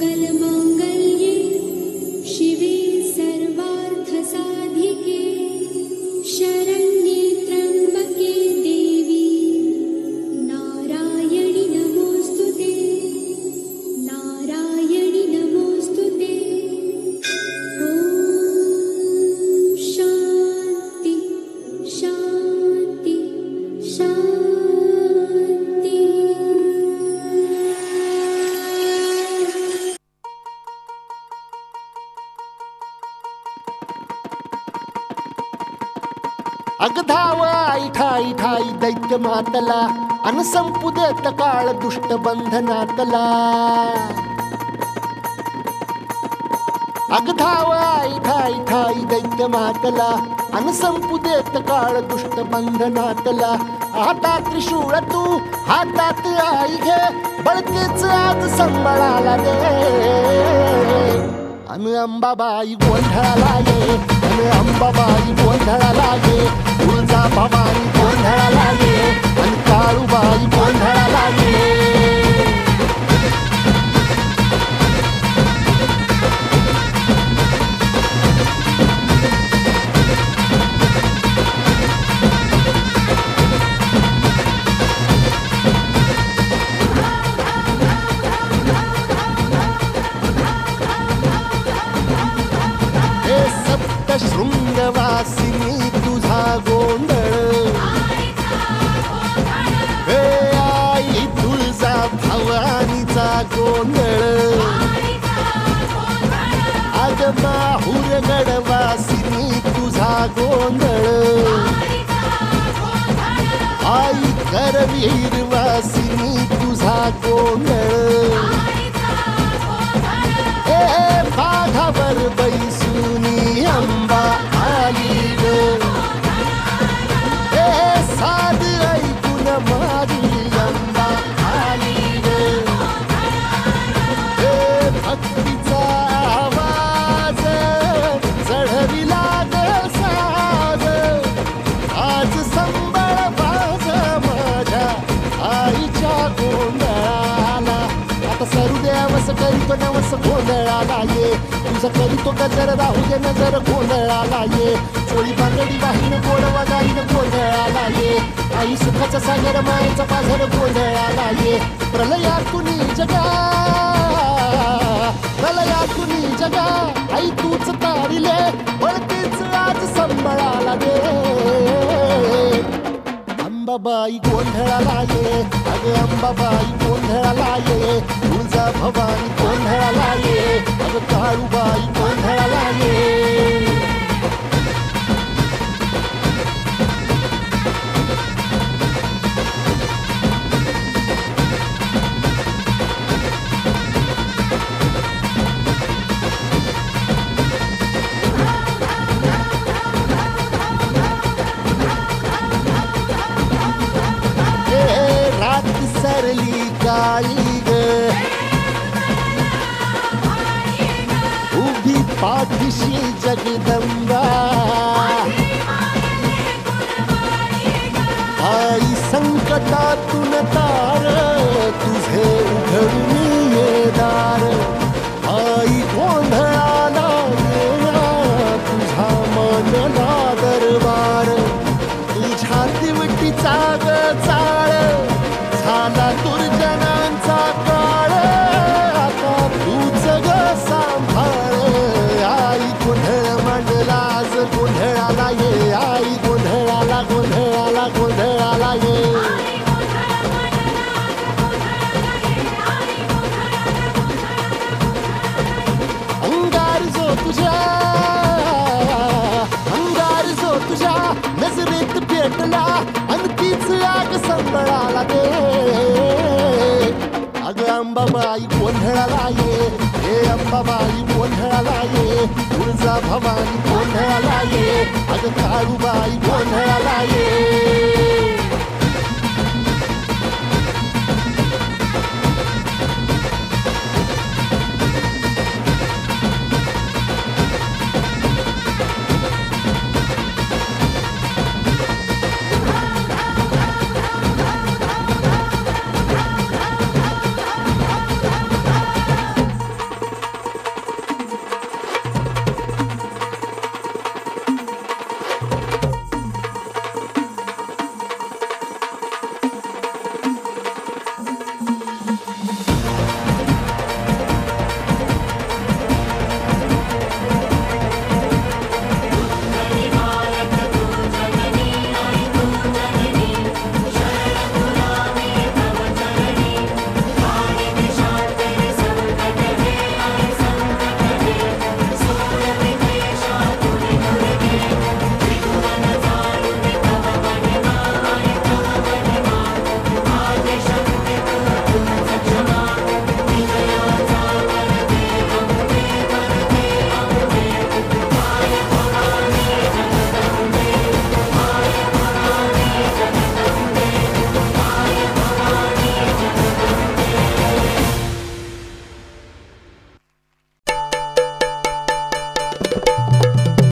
सर्वमंगलमांगल्ये शिवे सर्वार्थसाधिके शरण्ये त्र्यंबके देवी नारायणि नमोस्तुते नारायणि नमोस्तुते। ॐ शान्ति शान्ति शान्ति। अगधाव आई ठाई ठाई दैत्य मातला अन संपू देत काळ दुष्ट बंधनातला। अगधाव आई ठाई ठाई दैत्य मातला अन संपू देत काळ दुष्ट बंधनातला। हातात त्रिशूळ तू हातात आई घे बळतेच आज संबळाला दे। अन अंबाबाई गोंधळाला ये अन अंबाबाई गोंधळाला ये तुळजा भवानी गोंधळाला ये अन काळूबाई गोंधळाला ये। शृंगवासिनी तुझा गोंधळ हे आई तुळजा भवानीचा गोंधळ। अग माहूर गडवासिनी तुझा गोंधळ आई करवीर वासिनी तुझा गोंधळ। हे बाघावर बैसुनी अंबा आली ग हे साध ऐकून माझी अंबा आली ग। हे भक्तीचा आवाज चढविला ग साज आज संबळ बाज माझ्या आईच्या गोंधळाला। आता सरू देवस करीतो नवस गोंधळाला ये तुझं करीतो गजर राहू दे नजर गोंधळाला ये। चोळी बांगडी वाहीन गोडवा गाईन गोंधळाला ये आई सुखाचा सागर मायेचा पाझर गोंधळाला ये। प्रलयातुनी जगा प्रलयातुनी जगा आई तूच तारिले बळतीच आज संबळाला दे। अंबाबाई गोंधळाला ये अग अंबाबाई गोंधळाला ये तुळजा भवानी गोंधळाला ये अग काळूबाई गोंधळाला ये। सरली काळी ग उभी पाठीशी जगदंबा आई संकटातून तार तुझे उघडून ये दार। आई गोंधळाला येणा तुझा मनला दरबार तुझ्या दिवटीचा ग चाळ झाला दुर्जनांचा काळ आता तूच ग सांभाळ। आई गोंधळ मांडला आज गोंधळाला ये आई गोंधळाला गोंधळाला गोंधळाला ये। अंगार जो तुझ्या नजरेत पेटला अन तीच आग संबळाला दे। अग अंबाबाई गोंधळाला ये हे अंबाबाई गोंधळाला ये तुळजा भवानी गोंधळाला ये अग काळूबाई गोंधळाला ये।